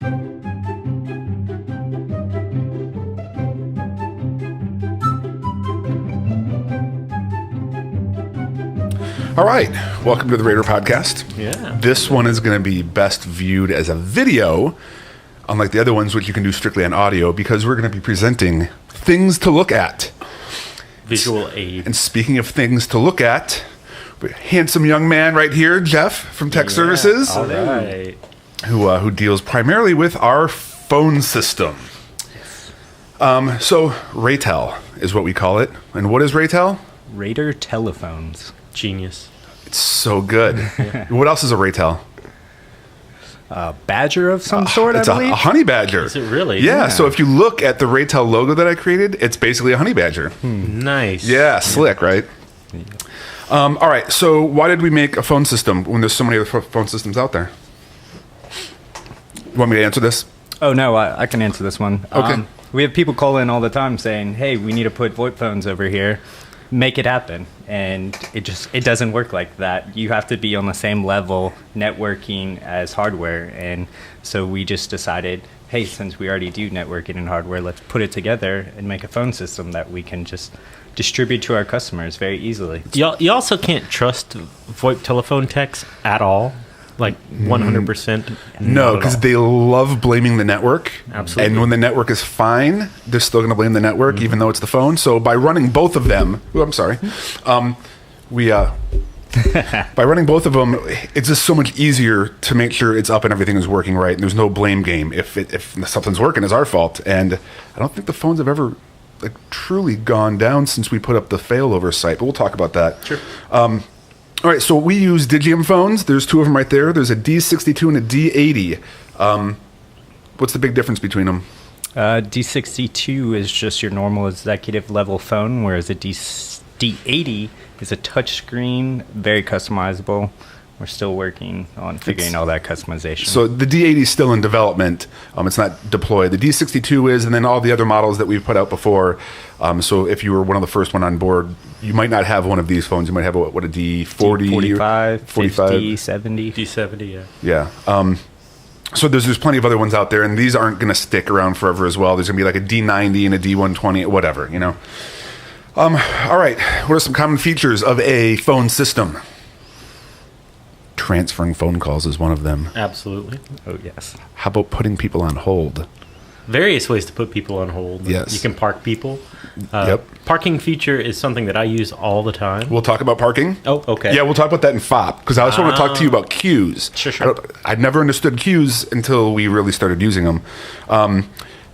All right, welcome to the Rader podcast. Yeah. This one is going to be best viewed as a video, unlike the other ones, which you can do strictly on audio, because we're going to be presenting things to look at. Visual aid. And speaking of things to look at, handsome young man right here, Jeff from Tech Services, All right. who deals primarily with our phone system. So RaTel is what we call it. And what is RaTel? Rader telephones. Genius. It's so good. What else is a RaTel? Badger of some sort, It's I believe. a honey badger. Is it really? Yeah, so if you look at the RaTel logo that I created, it's basically a honey badger. Nice. Yeah, slick, right? All right, so why did we make a phone system when there's so many other phone systems out there? You want me to answer this? Oh, no, I can answer this one. Okay. We have people call in all the time saying, hey, we need to put VoIP phones over here. Make it happen. And it doesn't work like that. You have to be on the same level networking as hardware. And so we just decided, hey, since we already do networking and hardware, let's put it together and make a phone system that we can just distribute to our customers very easily. You also can't trust VoIP telephone techs at all. Like 100%. No, because they love blaming the network. Absolutely. And when the network is fine, they're still going to blame the network, even though it's the phone. So by running both of them, by running both of them, it's just so much easier to make sure it's up and everything is working right. And there's no blame game. If something's working, it's our fault. And I don't think the phones have ever truly gone down since we put up the failover site. But we'll talk about that. Sure. All right, so we use Digium phones. There's two of them right there. There's a D62 and a D80. What's the big difference between them? D62 is just your normal executive level phone, whereas a D80 is a touchscreen, very customizable. We're still working on figuring all that customization. So the D80 is still in development. It's not deployed. The D62 is, and then all the other models that we've put out before. So if you were one of the first one on board, you might not have one of these phones. You might have a D40, D45, 50, 70. D70, yeah. Yeah. So there's plenty of other ones out there, and these aren't going to stick around forever as well. There's going to be like a D90 and a D120, whatever, you know. All right. What are some common features of a phone system? Transferring phone calls is one of them. Absolutely. Oh, yes. How about putting people on hold? Various ways to put people on hold. Yes. You can park people. Yep. Parking feature is something that I use all the time. We'll talk about parking. Oh, okay. Yeah, we'll talk about that in FOP, because I also want to talk to you about queues. Sure. I'd never understood queues until we really started using them.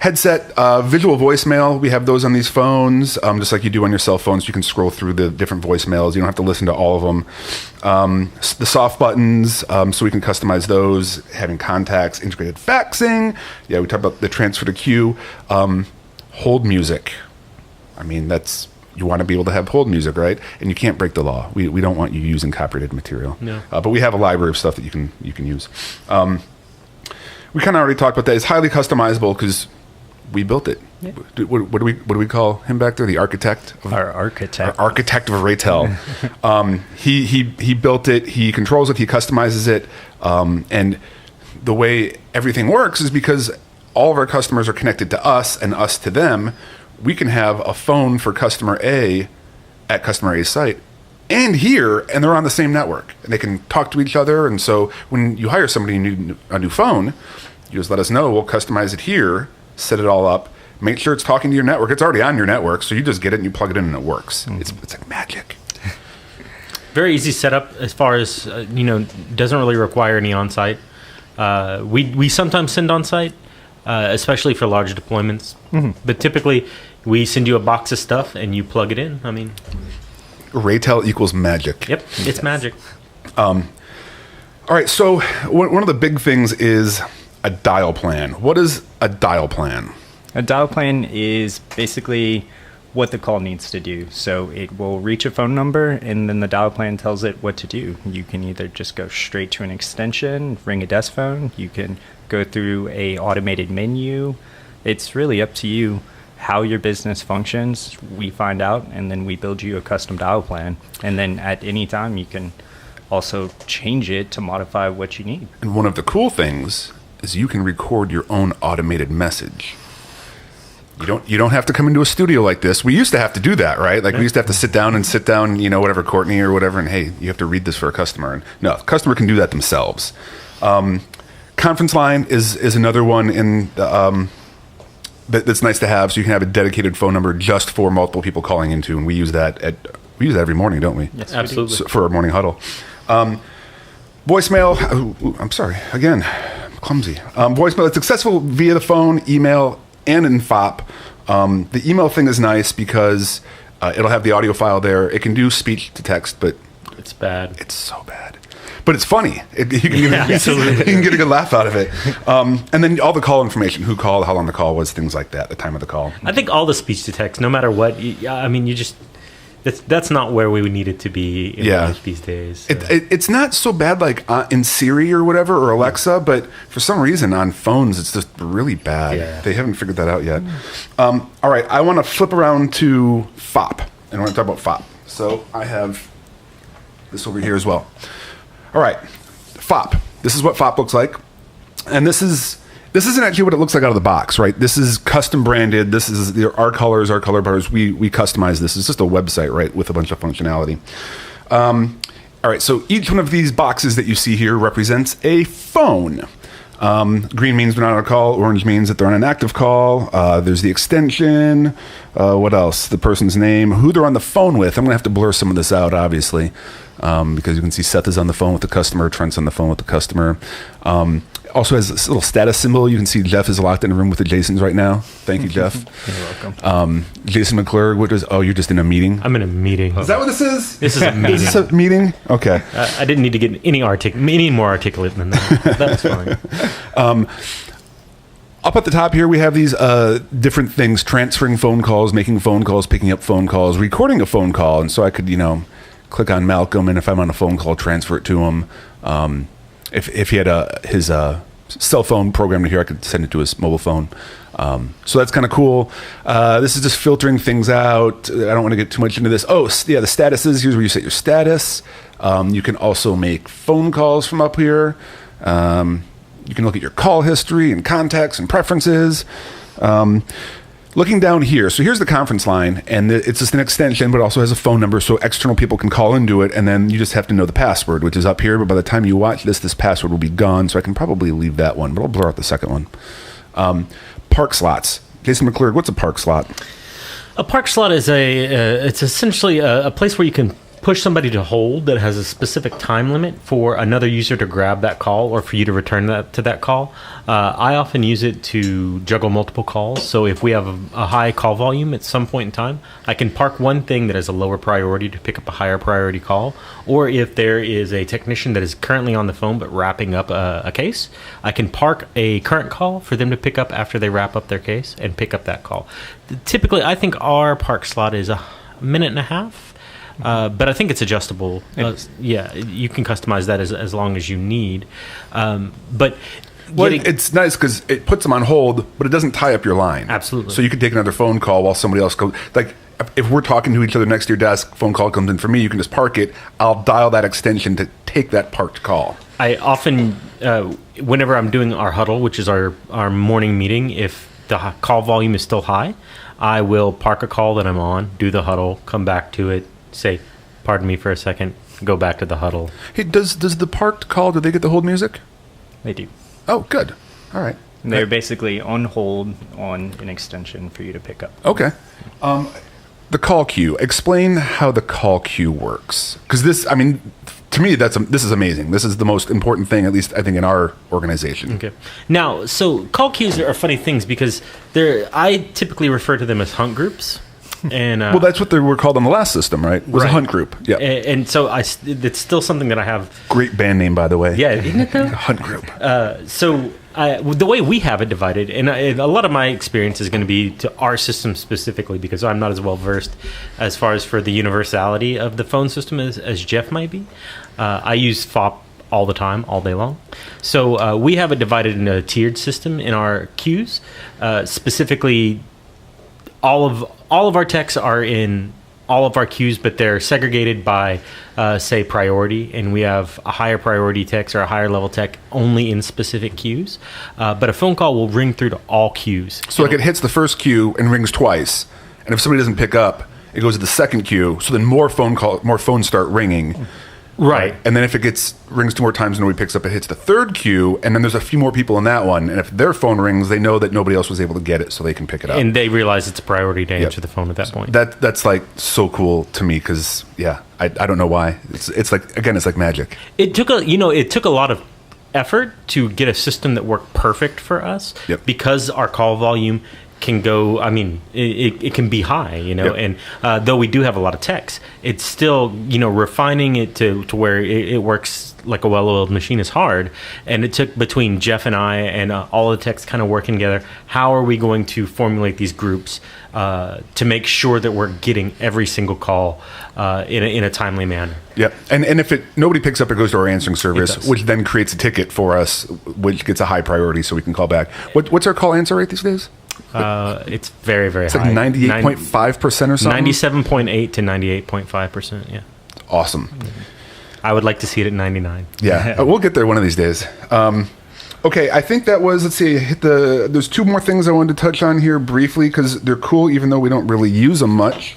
Headset, visual voicemail, we have those on these phones, just like you do on your cell phones. You can scroll through the different voicemails. You don't have to listen to all of them. The soft buttons, so we can customize those, having contacts, integrated faxing. Yeah, we talked about the transfer to queue. Hold music. I mean, you want to be able to have hold music, right? And you can't break the law. We don't want you using copyrighted material. No. But we have a library of stuff that you can use. We kind of already talked about that. It's highly customizable because we built it. Yeah. What do we call him back there? The architect? Our architect. Our architect of RaTel. He built it. He controls it. He customizes it. And the way everything works is because all of our customers are connected to us and us to them. We can have a phone for customer A at customer A's site and here, and they're on the same network. And they can talk to each other. And so when you hire somebody and you need a new phone, you just let us know. We'll customize it here, set it all up, make sure it's talking to your network. It's already on your network, so you just get it and you plug it in and it works. Mm-hmm. It's like magic. Very easy setup as far as, doesn't really require any on-site. We sometimes send on-site, especially for large deployments. Mm-hmm. But typically, we send you a box of stuff and you plug it in. I mean, RaTel equals magic. Yep, it's magic. All right, so one of the big things is a dial plan. What is a dial plan? A dial plan is basically what the call needs to do. So it will reach a phone number, and then the dial plan tells it what to do. You can either just go straight to an extension, ring a desk phone. You can go through a automated menu. It's really up to you how your business functions. We find out, and then we build you a custom dial plan. And then at any time, you can also change it to modify what you need. And one of the cool things is you can record your own automated message. You don't have to come into a studio like this. We used to have to do that, right? Like we used to have to sit down, whatever, Courtney or whatever, and hey, you have to read this for a customer. And no, the customer can do that themselves. Conference line is another one in that's nice to have. So you can have a dedicated phone number just for multiple people calling into, and we use that every morning, don't we? Yes, absolutely. So, for our morning huddle. Voicemail. I'm sorry. Again, I'm clumsy. Voicemail. It's accessible via the phone, email, and in FOP. The email thing is nice because it'll have the audio file there. It can do speech to text, but it's bad. It's so bad. But it's funny. You can absolutely. You can get a good laugh out of it. And then all the call information, who called, how long the call was, things like that, the time of the call. I think all the speech to text, no matter what, that's not where we would need it to be in life these days. So. It's not so bad like in Siri or whatever, or Alexa, but for some reason on phones, it's just really bad. Yeah. They haven't figured that out yet. All right, I want to flip around to FOP, and I want to talk about FOP. So I have this over here as well. All right, FOP. This is what FOP looks like. And this isn't actually what it looks like out of the box, right? This is custom branded. This is our colors, our color bars. We customize this. It's just a website, right, with a bunch of functionality. All right, so each one of these boxes that you see here represents a phone. Green means they're not on a call. Orange means that they're on an active call. There's the extension. What else? The person's name, who they're on the phone with. I'm going to have to blur some of this out, obviously, because you can see Seth is on the phone with the customer. Trent's on the phone with the customer. Also has this little status symbol. You can see Jeff is locked in a room with the Jasons right now. Thank you, Jeff. You're welcome. Jason McClure, you're just in a meeting? I'm in a meeting. Is that what this is? This is a meeting. Is this a meeting? Okay. I didn't need to get any more articulate than that. That was fine. Up at the top here, we have these different things: transferring phone calls, making phone calls, picking up phone calls, recording a phone call. And so I could, click on Malcolm, and if I'm on a phone call, transfer it to him. If he had his cell phone programmed here, I could send it to his mobile phone. So that's kind of cool. This is just filtering things out. I don't want to get too much into this. The statuses. Here's where you set your status. You can also make phone calls from up here. You can look at your call history and contacts and preferences. Looking down here, so here's the conference line, and it's just an extension, but it also has a phone number, so external people can call into it, and then you just have to know the password, which is up here, but by the time you watch this password will be gone, so I can probably leave that one, but I'll blur out the second one. Park slots. Jason McClure, what's a park slot? A park slot is it's essentially a place where you can push somebody to hold that has a specific time limit for another user to grab that call or for you to return that call. I often use it to juggle multiple calls. So if we have a high call volume at some point in time, I can park one thing that has a lower priority to pick up a higher priority call. Or if there is a technician that is currently on the phone but wrapping up a case, I can park a current call for them to pick up after they wrap up their case and pick up that call. Typically, I think our park slot is a minute and a half. But I think it's adjustable. You can customize that as long as you need. It's nice because it puts them on hold, but it doesn't tie up your line. Absolutely. So you can take another phone call while somebody else goes. Like if we're talking to each other next to your desk, phone call comes in for me, you can just park it. I'll dial that extension to take that parked call. I often, whenever I'm doing our huddle, which is our morning meeting, if the call volume is still high, I will park a call that I'm on, do the huddle, come back to it, say, pardon me for a second, go back to the huddle. Hey, does the parked call, do they get the hold music? They do. Oh, good. All right. They're basically on hold on an extension for you to pick up. Okay. The call queue. Explain how the call queue works. Because to me, this is amazing. This is the most important thing, at least I think, in our organization. Okay. Now, so call queues are funny things because I typically refer to them as hunt groups. And well, that's what they were called on the last system, right? It was a hunt group. Yeah. And so it's still something that I have. Great band name, by the way. Yeah, isn't it though? Hunt group. So the way we have it divided, and a lot of my experience is going to be to our system specifically because I'm not as well versed as far as for the universality of the phone system as Jeff might be. I use FOP all the time, all day long. So we have it divided in a tiered system in our queues. Specifically, all of our techs are in all of our queues, but they're segregated by, say, priority, and we have a higher priority techs or a higher level tech only in specific queues. But a phone call will ring through to all queues. So like it hits the first queue and rings twice, and if somebody doesn't pick up, it goes to the second queue. So then more phones start ringing. Right. And then if it rings 2 more times and nobody picks up, it hits the third queue, and then there's a few more people in that one. And if their phone rings, they know that nobody else was able to get it, so they can pick it up. And they realize it's a priority to answer the phone at that point. That's like so cool to me because I don't know why. It's like, again, it's like magic. It took a lot of effort to get a system that worked perfect for us because our call volume can go, I mean, it can be high, and though we do have a lot of techs, it's still, refining it to where it works like a well-oiled machine is hard. And it took between Jeff and I and all the techs kind of working together, how are we going to formulate these groups to make sure that we're getting every single call in a timely manner. Yeah, and if nobody picks up, it goes to our answering service, which then creates a ticket for us, which gets a high priority so we can call back. What's our call answer rate these days? It's very, very high. It's like 98.5% or something? 97.8 to 98.5%, yeah. Awesome. I would like to see it at 99. Yeah, we'll get there one of these days. Okay, I think that was, let's see, there's 2 more things I wanted to touch on here briefly because they're cool even though we don't really use them much.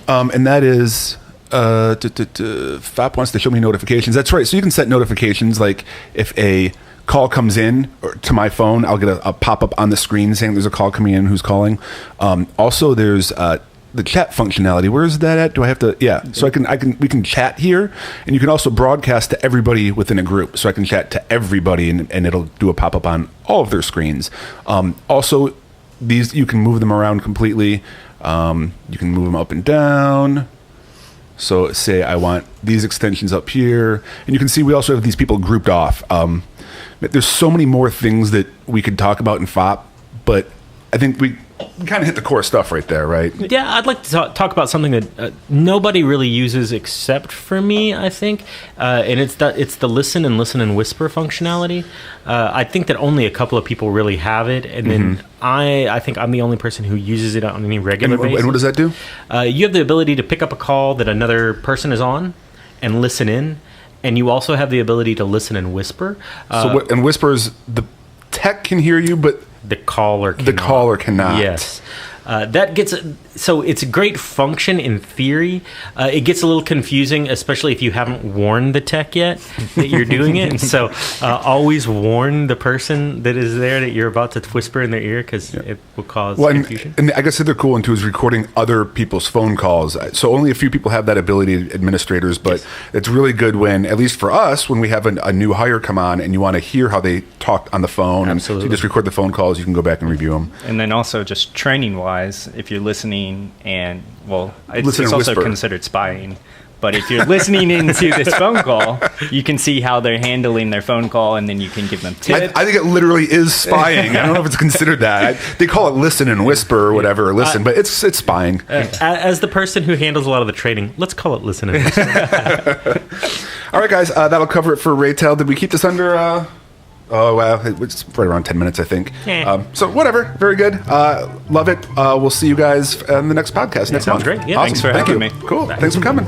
And that is, FAP wants to show me notifications. That's right, so you can set notifications like if a call comes in to my phone, I'll get a pop-up on the screen saying there's a call coming in, who's calling. Also, there's the chat functionality. Where is that at? Do I have to? Yeah. So we can chat here, and you can also broadcast to everybody within a group. So I can chat to everybody, and it'll do a pop-up on all of their screens. Also, these you can move them around completely. You can move them up and down. So say I want these extensions up here, and you can see we also have these people grouped off. There's so many more things that we could talk about in FOP, but I think we kind of hit the core stuff right there, right? Yeah, I'd like to talk about something that nobody really uses except for me, I think, and it's the listen and whisper functionality. I think that only a couple of people really have it, and then I think I'm the only person who uses it on any regular basis. And what does that do? You have the ability to pick up a call that another person is on and listen in. And you also have the ability to listen and whisper. And whispers, the tech can hear you, but the caller cannot. Yes. So it's a great function in theory. It gets a little confusing, especially if you haven't warned the tech yet that you're doing it. And so always warn the person that is there that you're about to whisper in their ear because it will cause confusion. And I guess the other cool one too is recording other people's phone calls. So only a few people have that ability, administrators, but it's really good when, at least for us, when we have a new hire come on and you want to hear how they talked on the phone. Absolutely. And so you just record the phone calls, you can go back and review them. And then also just training-wise, if you're listening and, it's and also whisper. considered spying. But if you're listening into this phone call, you can see how they're handling their phone call, and then you can give them tips. I think it literally is spying. I don't know if it's considered that. They call it listen and whisper or whatever, or listen, but it's spying. As the person who handles a lot of the training, let's call it listen and whisper. All right, guys, that'll cover it for RaTel. Did we keep this under... Oh, wow. It's right around 10 minutes, I think. So whatever. Very good. Love it. We'll see you guys in the next podcast next month. Sounds great. Yeah, awesome. Thanks for having me. Cool. Thanks for coming.